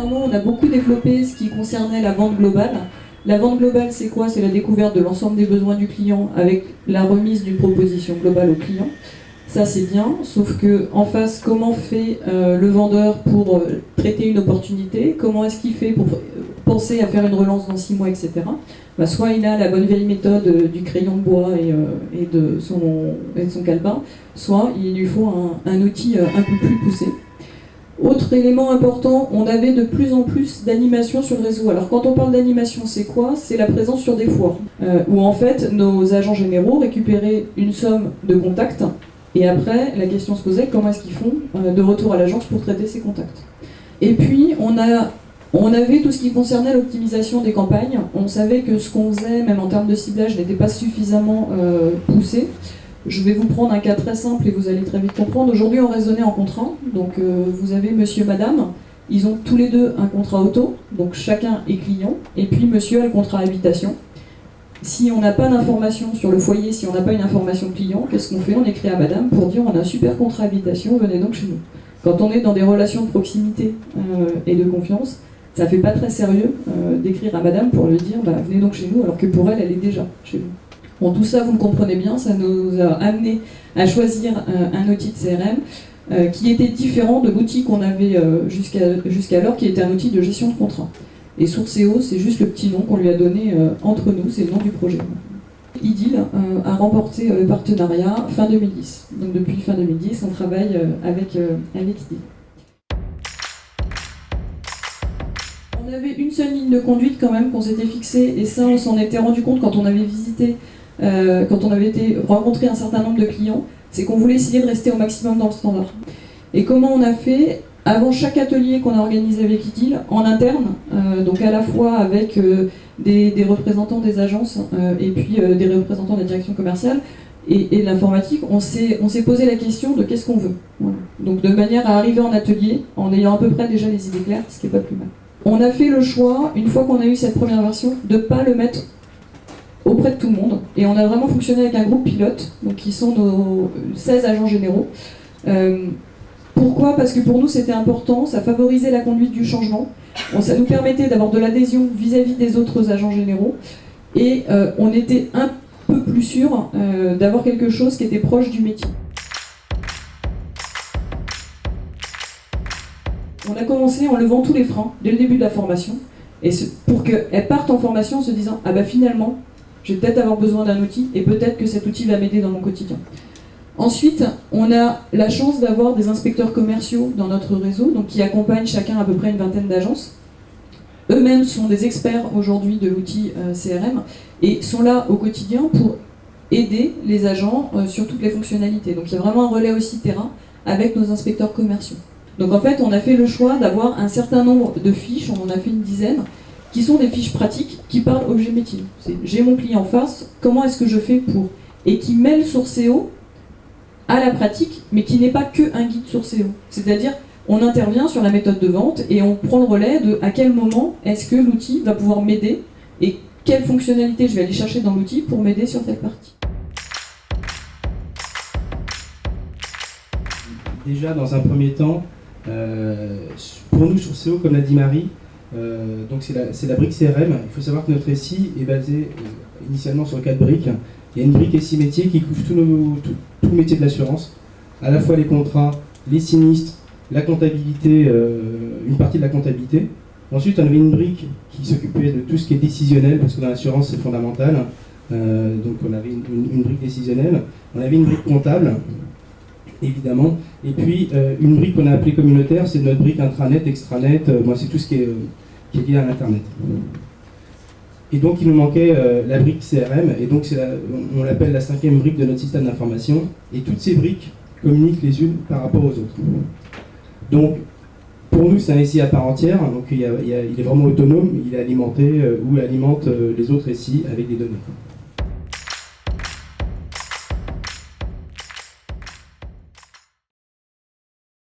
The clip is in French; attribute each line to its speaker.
Speaker 1: dernièrement, on a beaucoup développé ce qui concernait la vente globale. La vente globale, c'est quoi? C'est la découverte de l'ensemble des besoins du client avec la remise d'une proposition globale au client. Ça, c'est bien, sauf que en face, comment fait le vendeur pour traiter une opportunité? Comment est-ce qu'il fait pour penser à faire une relance dans 6 mois, etc. Soit il a la bonne vieille méthode du crayon de bois et de son calepin, soit il lui faut un outil un peu plus poussé. Autre élément important, on avait de plus en plus d'animation sur le réseau. Alors quand on parle d'animation, c'est quoi? C'est la présence sur des foires, où en fait nos agents généraux récupéraient une somme de contacts, et après la question se posait comment est-ce qu'ils font de retour à l'agence pour traiter ces contacts. Et puis on avait tout ce qui concernait l'optimisation des campagnes. On savait que ce qu'on faisait, même en termes de ciblage, n'était pas suffisamment poussé. Je vais vous prendre un cas très simple et vous allez très vite comprendre. Aujourd'hui, on raisonnait en contrat. Donc, vous avez monsieur, madame. Ils ont tous les deux un contrat auto. Donc, chacun est client. Et puis, monsieur a le contrat habitation. Si on n'a pas d'information sur le foyer, si on n'a pas une information client, qu'est-ce qu'on fait? On écrit à madame pour dire on a un super contrat habitation, venez donc chez nous. Quand on est dans des relations de proximité et de confiance, ça fait pas très sérieux d'écrire à madame pour lui dire venez donc chez nous, alors que pour elle, elle est déjà chez vous. Bon, tout ça, vous me comprenez bien, ça nous a amené à choisir un outil de CRM qui était différent de l'outil qu'on avait jusqu'alors, qui était un outil de gestion de contrat. Et Sourcéo, c'est juste le petit nom qu'on lui a donné entre nous, c'est le nom du projet. Idylle a remporté le partenariat fin 2010. Donc depuis fin 2010, on travaille avec Idylle. On avait une seule ligne de conduite quand même qu'on s'était fixée, et ça on s'en était rendu compte quand on avait visité, quand on avait été rencontrer un certain nombre de clients, c'est qu'on voulait essayer de rester au maximum dans le standard. Et comment on a fait? Avant chaque atelier qu'on a organisé avec Idylle, en interne, donc à la fois avec des représentants des agences et puis des représentants de la direction commerciale et de l'informatique, on s'est posé la question de qu'est-ce qu'on veut. Voilà. Donc de manière à arriver en atelier en ayant à peu près déjà les idées claires, ce qui n'est pas plus mal. On a fait le choix, une fois qu'on a eu cette première version, de ne pas le mettre auprès de tout le monde. Et on a vraiment fonctionné avec un groupe pilote, donc qui sont nos 16 agents généraux. Pourquoi? Parce que pour nous c'était important, ça favorisait la conduite du changement, ça nous permettait d'avoir de l'adhésion vis-à-vis des autres agents généraux, et on était un peu plus sûr d'avoir quelque chose qui était proche du métier. On a commencé en levant tous les freins dès le début de la formation, et pour qu'elles partent en formation en se disant « Ah bah finalement, je vais peut-être avoir besoin d'un outil, et peut-être que cet outil va m'aider dans mon quotidien ». Ensuite, on a la chance d'avoir des inspecteurs commerciaux dans notre réseau, donc qui accompagnent chacun à peu près une vingtaine d'agences. Eux-mêmes sont des experts aujourd'hui de l'outil CRM, et sont là au quotidien pour aider les agents sur toutes les fonctionnalités. Donc il y a vraiment un relais aussi terrain avec nos inspecteurs commerciaux. Donc en fait, on a fait le choix d'avoir un certain nombre de fiches, on en a fait une dizaine, qui sont des fiches pratiques qui parlent objet métier. C'est j'ai mon client en face, comment est-ce que je fais pour... Et qui mêlent Sourcéo à la pratique, mais qui n'est pas que un guide Sourcéo. C'est-à-dire, on intervient sur la méthode de vente et on prend le relais de à quel moment est-ce que l'outil va pouvoir m'aider et quelle fonctionnalité je vais aller chercher dans l'outil pour m'aider sur cette partie.
Speaker 2: Déjà, dans un premier temps, pour nous, Sourcéo, comme l'a dit Marie, donc c'est la brique CRM. Il faut savoir que notre SI est basé initialement sur 4 briques. Il y a une brique SI métier qui couvre tout le métier de l'assurance, à la fois les contrats, les sinistres, la comptabilité, une partie de la comptabilité. Ensuite, on avait une brique qui s'occupait de tout ce qui est décisionnel, parce que dans l'assurance, c'est fondamental. Donc on avait une brique décisionnelle. On avait une brique comptable, évidemment. Et puis, une brique qu'on a appelée communautaire, c'est notre brique intranet, extranet. C'est tout ce qui est lié à l'Internet. Et donc, il nous manquait la brique CRM, et donc on l'appelle la 5e brique de notre système d'information. Et toutes ces briques communiquent les unes par rapport aux autres. Donc, pour nous, c'est un SI à part entière, donc il est vraiment autonome, il est alimenté ou alimente les autres SI avec des données.